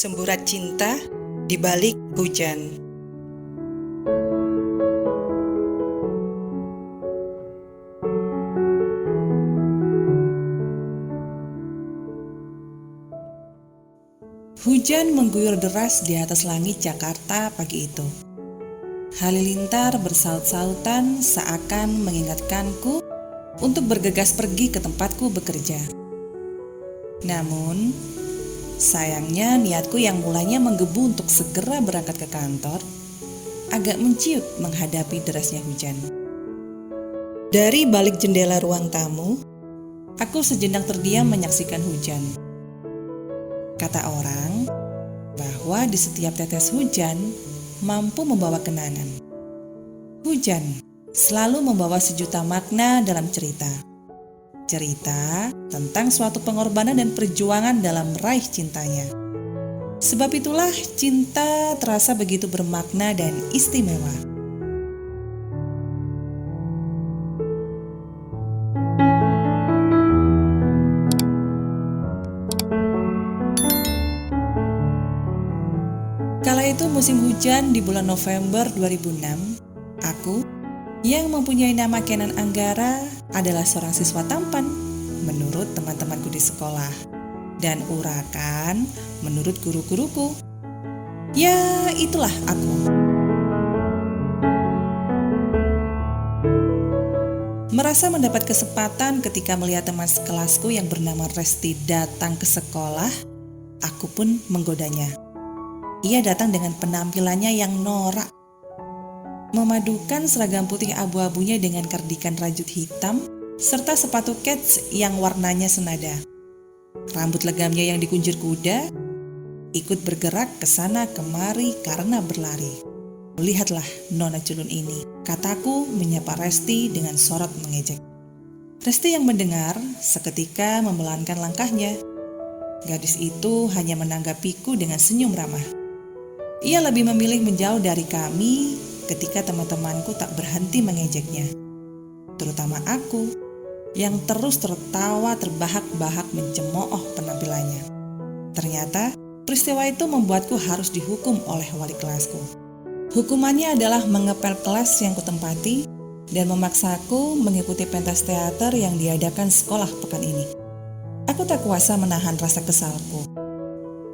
Semburat cinta di balik hujan. Hujan mengguyur deras di atas langit Jakarta pagi itu. Halilintar bersaut-sautan seakan mengingatkanku untuk bergegas pergi ke tempatku bekerja. Namun, sayangnya niatku yang mulanya menggebu untuk segera berangkat ke kantor agak menciut menghadapi derasnya hujan. Dari balik jendela ruang tamu, aku sejenak terdiam menyaksikan hujan. Kata orang bahwa di setiap tetes hujan mampu membawa kenangan. Hujan selalu membawa sejuta makna dalam cerita. Cerita tentang suatu pengorbanan dan perjuangan dalam meraih cintanya. Sebab itulah cinta terasa begitu bermakna dan istimewa. Kala itu musim hujan di bulan November 2006, aku yang mempunyai nama Kenan Anggara adalah seorang siswa tampan menurut teman-temanku di sekolah dan urakan menurut guru-guruku. Ya, itulah aku. Merasa mendapat kesempatan ketika melihat teman sekelasku yang bernama Resti datang ke sekolah, aku pun menggodanya. Ia datang dengan penampilannya yang norak, memadukan seragam putih abu-abunya dengan kardigan rajut hitam serta sepatu kets yang warnanya senada. Rambut legamnya yang dikunjir kuda ikut bergerak ke sana kemari karena berlari. Lihatlah nona culun ini, kataku menyapa Resti dengan sorot mengejek. Resti yang mendengar seketika membelankan langkahnya. Gadis itu hanya menanggapiku dengan senyum ramah. Ia lebih memilih menjauh dari kami ketika teman-temanku tak berhenti mengejeknya. Terutama aku yang terus tertawa terbahak-bahak mencemooh penampilannya. Ternyata peristiwa itu membuatku harus dihukum oleh wali kelasku. Hukumannya adalah mengepel kelas yang kutempati dan memaksaku mengikuti pentas teater yang diadakan sekolah pekan ini. Aku tak kuasa menahan rasa kesalku.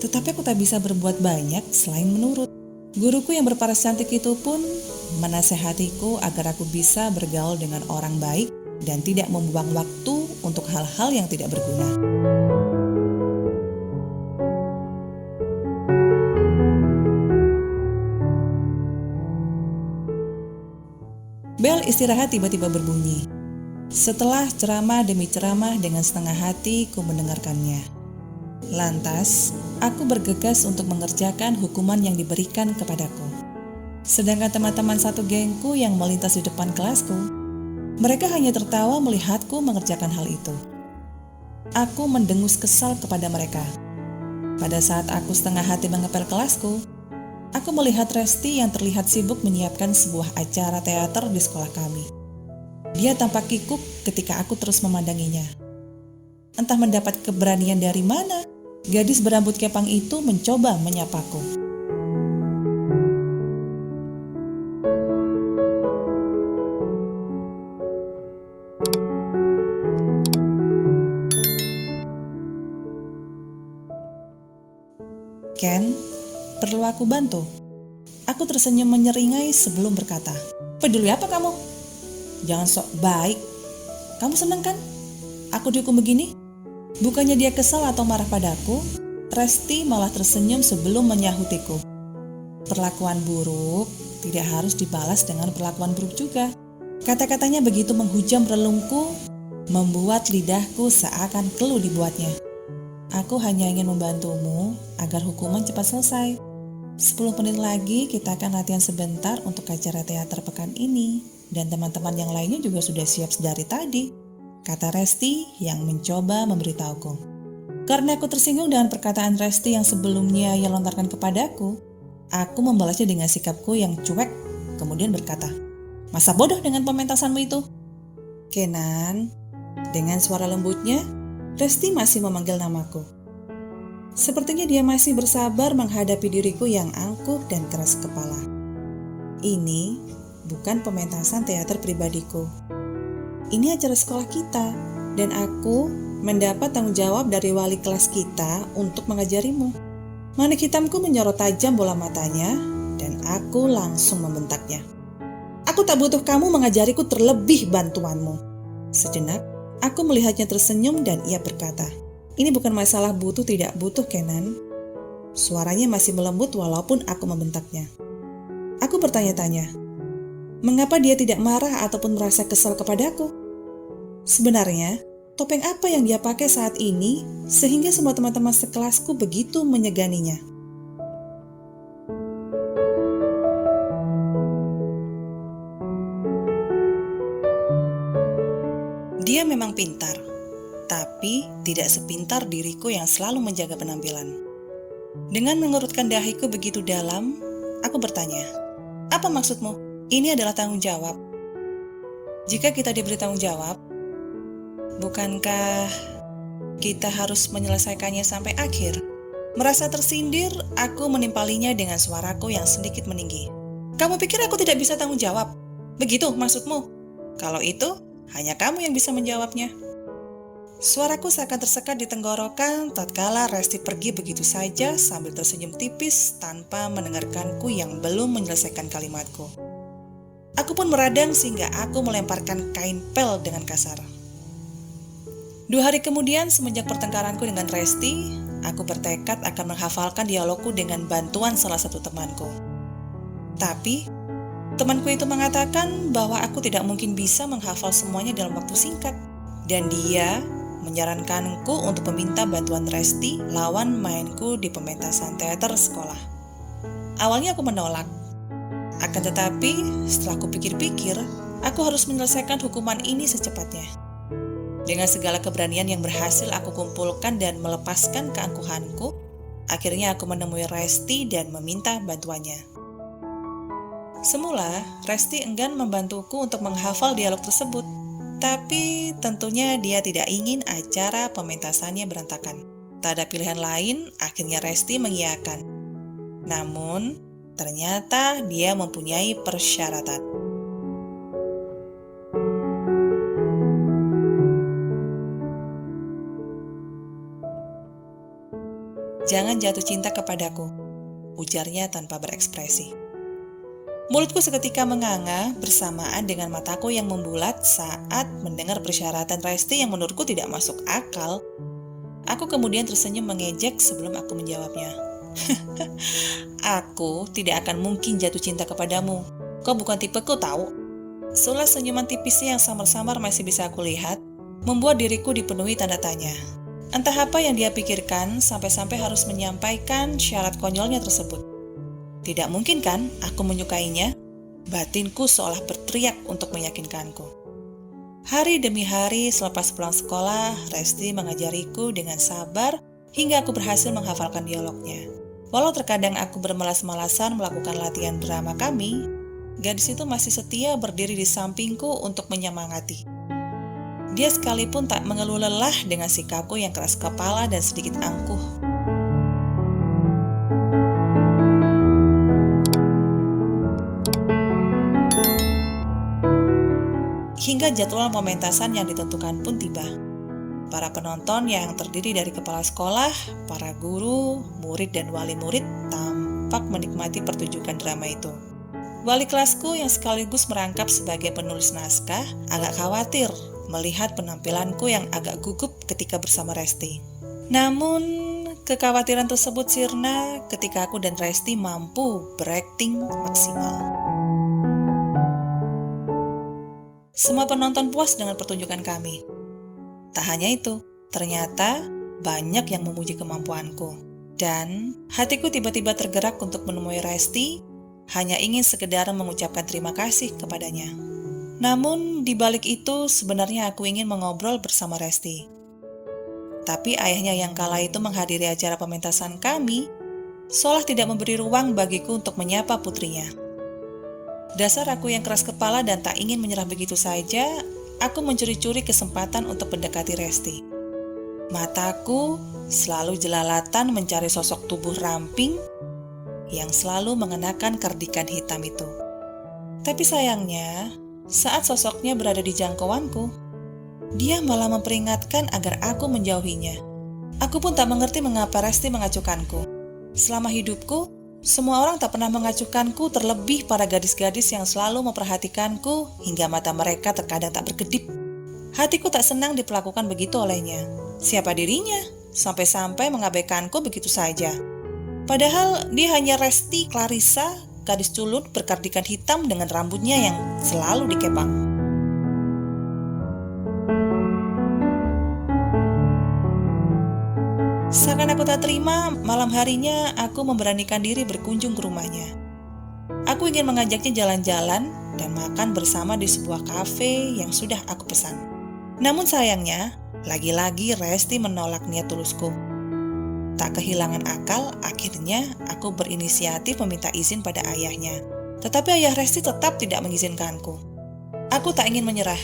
Tetapi aku tak bisa berbuat banyak selain menurut. Guruku yang berparas cantik itu pun menasehatiku agar aku bisa bergaul dengan orang baik dan tidak membuang waktu untuk hal-hal yang tidak berguna. Bel istirahat tiba-tiba berbunyi. Setelah ceramah demi ceramah dengan setengah hati ku mendengarkannya. Lantas, aku bergegas untuk mengerjakan hukuman yang diberikan kepadaku. Sedangkan teman-teman satu gengku yang melintas di depan kelasku, mereka hanya tertawa melihatku mengerjakan hal itu. Aku mendengus kesal kepada mereka. Pada saat aku setengah hati mengepel kelasku, aku melihat Resti yang terlihat sibuk menyiapkan sebuah acara teater di sekolah kami. Dia tampak kikuk ketika aku terus memandanginya. Entah mendapat keberanian dari mana, gadis berambut kepang itu mencoba menyapaku. Ken, perlu aku bantu? Aku tersenyum menyeringai sebelum berkata, peduli apa kamu? Jangan sok baik. Kamu senang kan? Aku dihukum begini? Bukannya dia kesal atau marah padaku, Resti malah tersenyum sebelum menyahutiku. Perlakuan buruk tidak harus dibalas dengan perlakuan buruk juga. Kata-katanya begitu menghujam relungku, membuat lidahku seakan keluh dibuatnya. Aku hanya ingin membantumu agar hukuman cepat selesai. 10 menit lagi kita akan latihan sebentar untuk acara teater pekan ini. Dan teman-teman yang lainnya juga sudah siap sedari tadi, kata Resti yang mencoba memberitahuku. Karena aku tersinggung dengan perkataan Resti yang sebelumnya ia lontarkan kepadaku, aku membalasnya dengan sikapku yang cuek, kemudian berkata, masa bodoh dengan pementasanmu itu? Kenan, dengan suara lembutnya, Resti masih memanggil namaku. Sepertinya dia masih bersabar menghadapi diriku yang angkuh dan keras kepala. Ini bukan pementasan teater pribadiku. Ini acara sekolah kita, dan aku mendapat tanggung jawab dari wali kelas kita untuk mengajarimu. Manik hitamku menyorot tajam bola matanya, dan aku langsung membentaknya. Aku tak butuh kamu mengajariku, terlebih bantuanmu. Sejenak, aku melihatnya tersenyum dan ia berkata, ini bukan masalah butuh tidak butuh, Kenan. Suaranya masih melembut walaupun aku membentaknya. Aku bertanya-tanya, mengapa dia tidak marah ataupun merasa kesal kepadaku? Sebenarnya, topeng apa yang dia pakai saat ini sehingga semua teman-teman sekelasku begitu menyeganinya? Dia memang pintar, tapi tidak sepintar diriku yang selalu menjaga penampilan. Dengan mengurutkan dahiku begitu dalam, aku bertanya, apa maksudmu? Ini adalah tanggung jawab. Jika kita diberi tanggung jawab, bukankah kita harus menyelesaikannya sampai akhir? Merasa tersindir, aku menimpalinya dengan suaraku yang sedikit meninggi. Kamu pikir aku tidak bisa tanggung jawab? Begitu maksudmu? Kalau itu, hanya kamu yang bisa menjawabnya. Suaraku seakan tersekat di tenggorokan tatkala Resti pergi begitu saja sambil tersenyum tipis tanpa mendengarkanku yang belum menyelesaikan kalimatku. Aku pun meradang sehingga aku melemparkan kain pel dengan kasar. 2 hari kemudian semenjak pertengkaranku dengan Resti, aku bertekad akan menghafalkan dialogku dengan bantuan salah satu temanku. Tapi, temanku itu mengatakan bahwa aku tidak mungkin bisa menghafal semuanya dalam waktu singkat. Dan dia menyarankanku untuk meminta bantuan Resti lawan mainku di pementasan teater sekolah. Awalnya aku menolak. Akan tetapi, setelah kupikir-pikir, aku harus menyelesaikan hukuman ini secepatnya. Dengan segala keberanian yang berhasil aku kumpulkan dan melepaskan keangkuhanku, akhirnya aku menemui Resti dan meminta bantuannya. Semula, Resti enggan membantuku untuk menghafal dialog tersebut. Tapi tentunya dia tidak ingin acara pementasannya berantakan. Tak ada pilihan lain, akhirnya Resti mengiyakan. Namun, ternyata dia mempunyai persyaratan. Jangan jatuh cinta kepadaku, ujarnya tanpa berekspresi. Mulutku seketika menganga bersamaan dengan mataku yang membulat saat mendengar persyaratan Resti yang menurutku tidak masuk akal. Aku kemudian tersenyum mengejek sebelum aku menjawabnya. Aku tidak akan mungkin jatuh cinta kepadamu. Kau bukan tipeku, tahu. Seolah senyuman tipisnya yang samar-samar masih bisa aku lihat, membuat diriku dipenuhi tanda tanya. Entah apa yang dia pikirkan sampai-sampai harus menyampaikan syarat konyolnya tersebut. Tidak mungkin kan aku menyukainya? Batinku seolah berteriak untuk meyakinkanku. Hari demi hari selepas pulang sekolah, Resti mengajariku dengan sabar hingga aku berhasil menghafalkan dialognya. Walau terkadang aku bermalas-malasan melakukan latihan drama kami, gadis itu masih setia berdiri di sampingku untuk menyemangati. Dia sekalipun tak mengeluh lelah dengan sikapku yang keras kepala dan sedikit angkuh. Hingga jadwal pementasan yang ditentukan pun tiba. Para penonton yang terdiri dari kepala sekolah, para guru, murid dan wali murid tampak menikmati pertunjukan drama itu. Wali kelasku yang sekaligus merangkap sebagai penulis naskah agak khawatir melihat penampilanku yang agak gugup ketika bersama Resti. Namun, kekhawatiran tersebut sirna ketika aku dan Resti mampu berakting maksimal. Semua penonton puas dengan pertunjukan kami. Tak hanya itu, ternyata banyak yang memuji kemampuanku. Dan hatiku tiba-tiba tergerak untuk menemui Resti, hanya ingin sekedar mengucapkan terima kasih kepadanya. Namun di balik itu sebenarnya aku ingin mengobrol bersama Resti. Tapi ayahnya yang kala itu menghadiri acara pementasan kami, seolah tidak memberi ruang bagiku untuk menyapa putrinya. Dasar aku yang keras kepala dan tak ingin menyerah begitu saja, aku mencuri-curi kesempatan untuk mendekati Resti. Mataku selalu jelalatan mencari sosok tubuh ramping yang selalu mengenakan kardigan hitam itu. Tapi sayangnya, saat sosoknya berada di jangkauanku, dia malah memperingatkan agar aku menjauhinya. Aku pun tak mengerti mengapa Resti mengacuhkanku. Selama hidupku, semua orang tak pernah mengacuhkanku, terlebih para gadis-gadis yang selalu memperhatikanku hingga mata mereka terkadang tak berkedip. Hatiku tak senang diperlakukan begitu olehnya. Siapa dirinya? Sampai-sampai mengabaikanku begitu saja. Padahal dia hanya Resti Clarissa, gadis culun berkardigan hitam dengan rambutnya yang selalu dikepang. Seakan aku tak terima, malam harinya aku memberanikan diri berkunjung ke rumahnya. Aku ingin mengajaknya jalan-jalan dan makan bersama di sebuah kafe yang sudah aku pesan. Namun sayangnya, lagi-lagi Resti menolak niat tulusku. Tak kehilangan akal, akhirnya aku berinisiatif meminta izin pada ayahnya. Tetapi ayah Resti tetap tidak mengizinkanku. Aku tak ingin menyerah.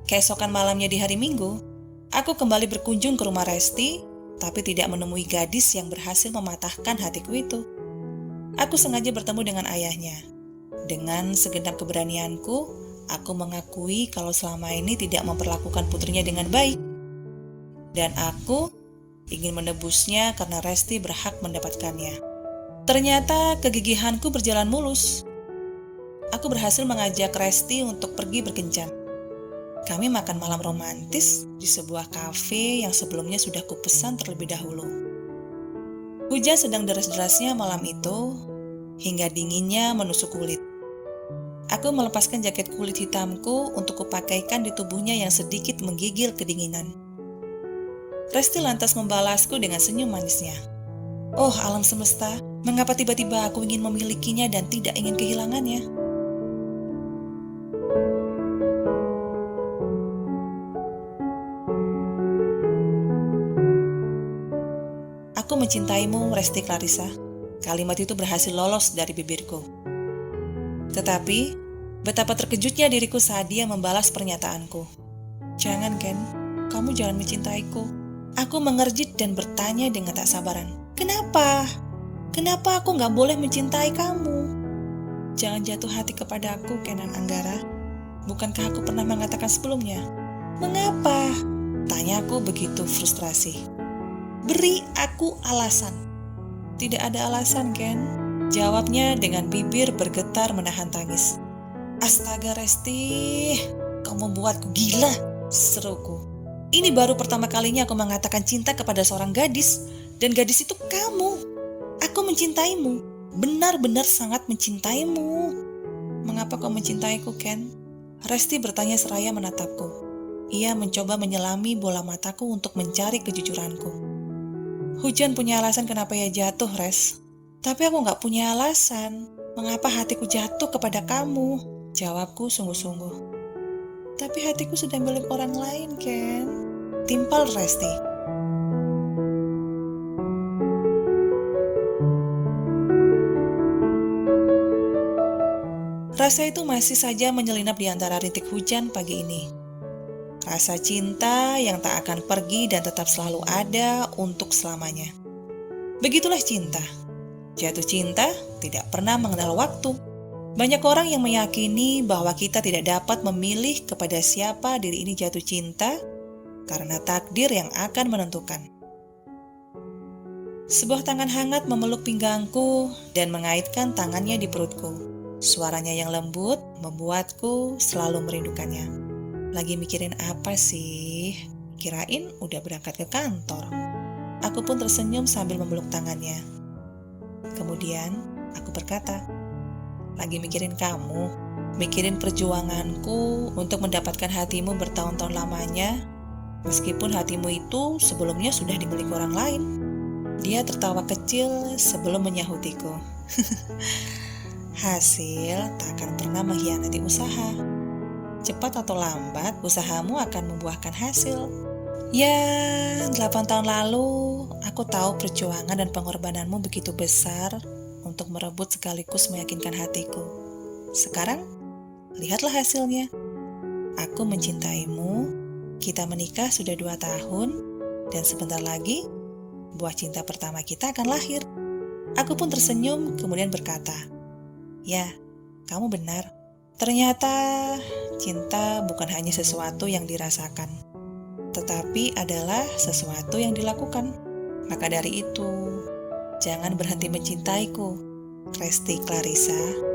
Keesokan malamnya di hari Minggu, aku kembali berkunjung ke rumah Resti, tapi tidak menemui gadis yang berhasil mematahkan hatiku itu. Aku sengaja bertemu dengan ayahnya. Dengan segenap keberanianku, aku mengakui kalau selama ini tidak memperlakukan putrinya dengan baik. Dan aku ingin menebusnya karena Resti berhak mendapatkannya. Ternyata kegigihanku berjalan mulus. Aku berhasil mengajak Resti untuk pergi berkencan. Kami makan malam romantis di sebuah kafe yang sebelumnya sudah kupesan terlebih dahulu. Hujan sedang deras-derasnya malam itu, hingga dinginnya menusuk kulit. Aku melepaskan jaket kulit hitamku untuk kupakaikan di tubuhnya yang sedikit menggigil kedinginan. Resti lantas membalasku dengan senyum manisnya. Oh alam semesta, mengapa tiba-tiba aku ingin memilikinya dan tidak ingin kehilangannya? Aku mencintaimu, Resti Clarissa. Kalimat itu berhasil lolos dari bibirku. Tetapi, betapa terkejutnya diriku saat dia membalas pernyataanku. Jangan, Ken. Kamu jangan mencintaiku. Aku mengerjit dan bertanya dengan tak sabaran. Kenapa? Kenapa aku gak boleh mencintai kamu? Jangan jatuh hati kepada aku, Kenan Anggara. Bukankah aku pernah mengatakan sebelumnya? Mengapa? Tanyaku begitu frustrasi. Beri aku alasan. Tidak ada alasan, Ken. Jawabnya dengan bibir bergetar menahan tangis. Astaga Resti, kau membuatku gila, seruku. Ini baru pertama kalinya aku mengatakan cinta kepada seorang gadis, dan gadis itu kamu. Aku mencintaimu, benar-benar sangat mencintaimu. Mengapa kau mencintaiku, Ken? Resti bertanya seraya menatapku. Ia mencoba menyelami bola mataku untuk mencari kejujuranku. Hujan punya alasan kenapa ia jatuh, Res. Tapi aku gak punya alasan mengapa hatiku jatuh kepada kamu. Jawabku sungguh-sungguh. Tapi hatiku sudah milik orang lain, Ken. Timpal Resti. Rasa itu masih saja menyelinap di antara rintik hujan pagi ini. Rasa cinta yang tak akan pergi dan tetap selalu ada untuk selamanya. Begitulah cinta. Jatuh cinta tidak pernah mengenal waktu. Banyak orang yang meyakini bahwa kita tidak dapat memilih kepada siapa diri ini jatuh cinta karena takdir yang akan menentukan. Sebuah tangan hangat memeluk pinggangku dan mengaitkan tangannya di perutku. Suaranya yang lembut membuatku selalu merindukannya. Lagi mikirin apa sih? Kirain udah berangkat ke kantor. Aku pun tersenyum sambil memeluk tangannya. Kemudian aku berkata, lagi mikirin kamu, mikirin perjuanganku untuk mendapatkan hatimu bertahun-tahun lamanya, meskipun hatimu itu sebelumnya sudah dimiliki orang lain. Dia tertawa kecil sebelum menyahutiku. Hasil tak akan pernah mengkhianati usaha. Cepat atau lambat, usahamu akan membuahkan hasil. Ya, 8 tahun lalu, aku tahu perjuangan dan pengorbananmu begitu besar untuk merebut sekaligus meyakinkan hatiku. Sekarang, lihatlah hasilnya. Aku mencintaimu, kita menikah sudah 2 tahun, Dan sebentar lagi, buah cinta pertama kita akan lahir. Aku pun tersenyum kemudian berkata, "Ya, kamu benar. Ternyata cinta bukan hanya sesuatu yang dirasakan, tetapi adalah sesuatu yang dilakukan. Maka dari itu, jangan berhenti mencintaiku, Resti Clarissa."